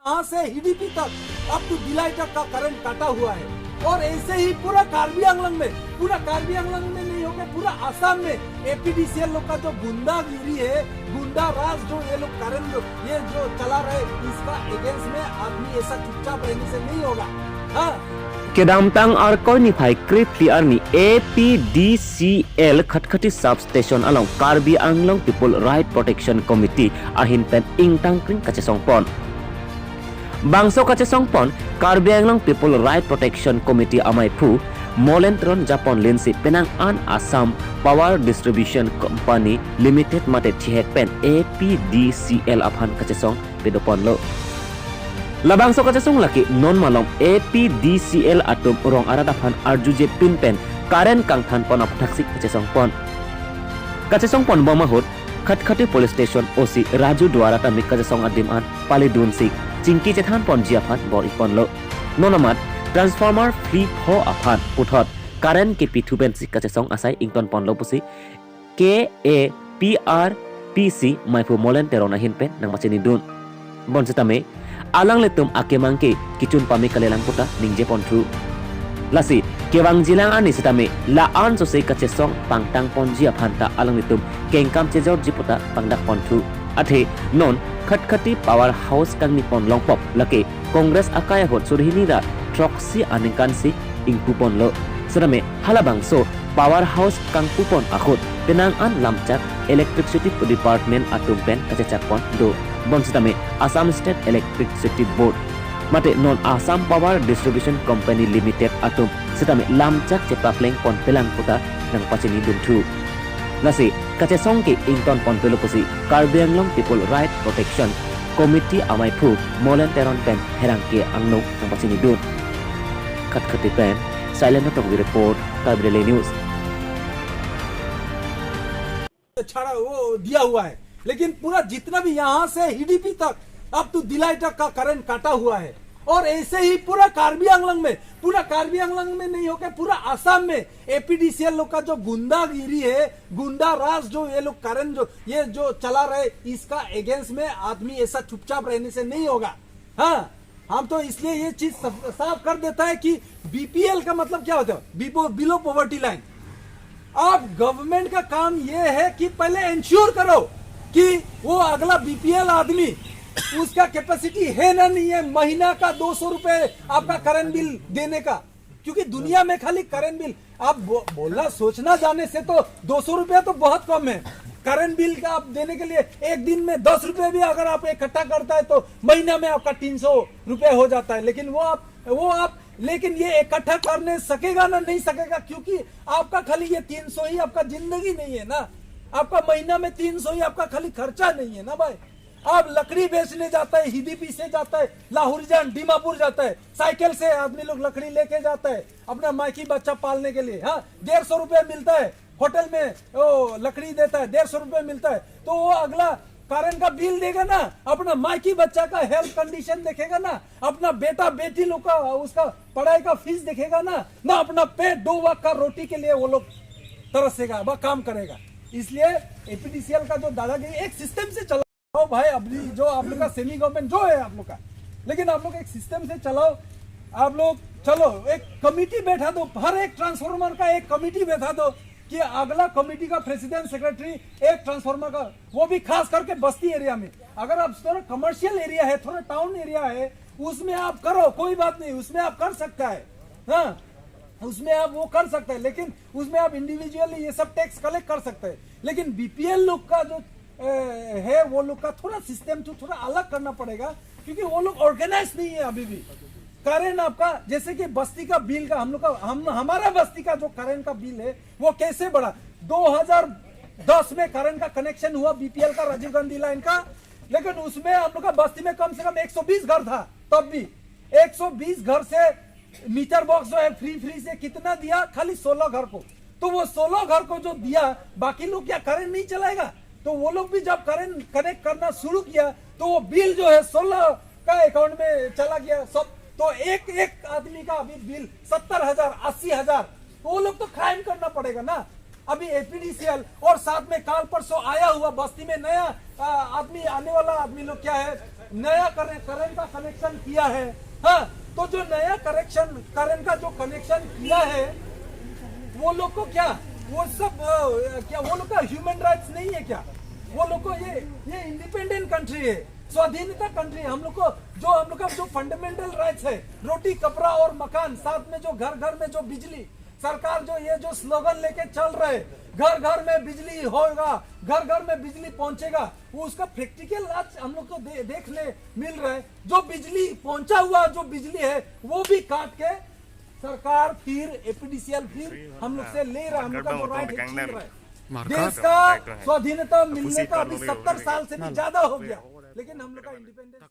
यहाँ से हिडीपी तक अब तो भिलाई तक का करंट काटा हुआ है। और ऐसे ही पूरा कार्बी आंगलंग में नहीं होगा, पूरा आसाम में एपीडीसीएल लोग का जो गुंडागिरी है, गुंडा राज जो ये लोग करंट ये जो चला रहे, इसका अगेंस्ट में आदमी ऐसा चुपचाप रहने से नहीं होगा। हाँ Kedamtang Arkonify Kripli Arni APDCL Khatkati Substation along Karbi Anglong People Right Protection Committee Ahin Pen Ingtang Kring Kachesongpon Bangso Kachesongpon Karbi Anglong People Right Protection Committee Amai Pu Molentron Japan Linsi Penang An Assam Power Distribution Company Limited Mate Chihek Pen APDCL Aphan Kachesong Pedopon Lo Labang so kachasong laki non malong APDCL atom urong aradaphan arjuje pinpen karen kang than pon aptaksik kachasong pon bomahut khatkati police station OC Raju Dwara tamik kachasong adim an palidun sik chingki chethan pon jiaphan bor ipon lo nonamat transformer flip ho aphan uthot karen ke pithuben sik kachasong asai ington pon lo pusi KAPRPC maipu molen terona hinpen nang machini dun bon setame alang letum akemangke kicun pami kalelang puta ningje pontu lasi kewang jilang ani setame la an so sei kachesong pangtang ponji aphanta alang letum kengkam chejor jiputa pangdak pontu athe non khatkati power house kang nipon longpop lake congress akaya hot surhini da troxy aningkansi ingpupon lo sedame halabang so power house kang pupon akhot penang an lamchak electricity department atum pen kachechak pon do bon setame Assam State Electricity Board mate non Assam Power Distribution Company Limited atum setame lamchak chepapleng pon pelang puta nang pachini duntu lasi kachesong ke ington pon peloposi Karbi Anglong People Right Protection Committee amai phu molen teron pen herang ke angno nang pachini dun khatkati pen silent of the report Karbi News छाड़ा वो दिया हुआ है, लेकिन पूरा जितना भी यहाँ से हिडीपी तक अब तो भिलाई तक का करंट काटा हुआ है। और ऐसे ही पूरा कार्बी आंगलंग में नहीं होकर पूरा आसाम में एपीडीसीएल लोग का जो गुंडागिरी है, गुंडा राज जो ये लोग करंट जो ये जो चला रहे, इसका अगेंस्ट में आदमी ऐसा चुपचाप रहने से नहीं होगा। हाँ हम तो इसलिए ये चीज साफ कर देता है कि बीपीएल का मतलब क्या होता है, बिलो पॉवर्टी लाइन। अब गवर्नमेंट का काम ये है कि पहले इंश्योर करो कि वो अगला बीपीएल आदमी उसका कैपेसिटी है ना नहीं है महीना का 200 रुपए आपका करंट बिल देने का, क्योंकि दुनिया में खाली करंट बिल आप बोलना सोचना जाने से तो 200 रुपया तो बहुत कम है। करंट बिल का आप देने के लिए एक दिन में 10 रुपए भी अगर आप इकट्ठा करता है तो महीना में आपका 300 रुपए हो जाता है। लेकिन वो आप लेकिन ये इकट्ठा करने सकेगा ना, नहीं सकेगा, क्योंकि आपका खाली ये 300 ही आपका जिंदगी नहीं है ना, आपका महीना में 300 ही आपका खाली खर्चा नहीं है ना भाई। आप लकड़ी बेचने जाता है, हिडीपी से जाता है, लाहौरीजान दीमापुर जाता है, साइकिल से आदमी लोग लकड़ी लेके जाता है अपना मायकी बच्चा पालने के लिए। हाँ 150 रुपए मिलता है, होटल में वो लकड़ी देता है 150 रुपए मिलता है, तो वो अगला कारण का बिल देगा ना, अपना मायकी बच्चा का हेल्थ कंडीशन देखेगा ना, अपना बेटा बेटी लोग का उसका पढ़ाई का फीस देखेगा ना अपना पेट 2 वक्त का रोटी के लिए वो लोग तरसेगा, वह काम करेगा। इसलिए एपीडीसीएल का जो दादागिरी एक सिस्टम से चलाओ भाई, अभी जो आप लोग का सेमी गवर्नमेंट जो है आप लोग का, लेकिन आप लोग एक सिस्टम से चलाओ। आप लोग चलो एक कमिटी बैठा दो, हर एक ट्रांसफार्मर का एक कमिटी बैठा दो कि अगला कमेटी का प्रेसिडेंट सेक्रेटरी एक ट्रांसफार्मर का, वो भी खास करके बस्ती एरिया में। अगर आप थोड़ा कमर्शियल एरिया है, थोड़ा टाउन एरिया है, उसमें आप करो, कोई बात नहीं, उसमें आप कर सकता है। हाँ उसमें आप वो कर सकते हैं, लेकिन उसमें आप इंडिविजुअली ये सब टैक्स कलेक्ट कर सकते हैं। लेकिन बीपीएल लोग का जो है वो लोग का थोड़ा सिस्टम तो थोड़ा अलग करना पड़ेगा, क्योंकि वो लोग ऑर्गेनाइज नहीं है अभी भी। करेंट आपका जैसे कि बस्ती का बिल का हम लोग का हमारा बस्ती का जो करेंट का बिल है वो कैसे बढ़ा। 2010 में करेंट का कनेक्शन हुआ बीपीएल का राजीव गांधी लाइन का, लेकिन उसमें हम लोग का बस्ती में कम से कम 120 घर था, तब भी 120 घर से मीटर बॉक्स जो है फ्री से कितना दिया, खाली 16 घर को। तो वो 16 घर को जो दिया, बाकी लोग क्या करेंट नहीं चलाएगा? तो वो लोग भी जब करेंट कनेक्ट करना शुरू किया तो वो बिल जो है 16 का अकाउंट में चला गया सब। तो एक आदमी का अभी बिल 70,000 80,000, वो लोग तो क्राइम करना पड़ेगा ना। अभी एपीडीसीएल और साथ में काल परसों आया हुआ बस्ती में नया आदमी आने वाला आदमी लोग क्या है, नया करंट का कनेक्शन किया है। हाँ, तो जो नया करंट का जो कनेक्शन किया है, वो लोग को क्या, वो सब क्या वो लोग का ह्यूमन राइट्स नहीं है क्या? वो लोग को ये इंडिपेंडेंट कंट्री है, स्वाधीनता कंट्री है। हम लोग का जो फंडामेंटल राइट्स है, रोटी कपड़ा और मकान, साथ में जो घर घर में जो बिजली, सरकार जो स्लोगन लेके चल रहे, घर घर में बिजली होगा, घर घर में बिजली पहुंचेगा, वो उसका प्रैक्टिकल आज हम लोग को देखने मिल रहा है। जो बिजली पहुंचा हुआ जो बिजली है, वो भी काट के सरकार फिर एपीडीसीएल फिर हम लोग से ले रहा है, हम लोग का जो राइट है छीन रहा है। देश का स्वाधीनता मिलने का अभी 70 साल से भी ज्यादा हो गया, लेकिन हम लोग का इंडिपेंडेंस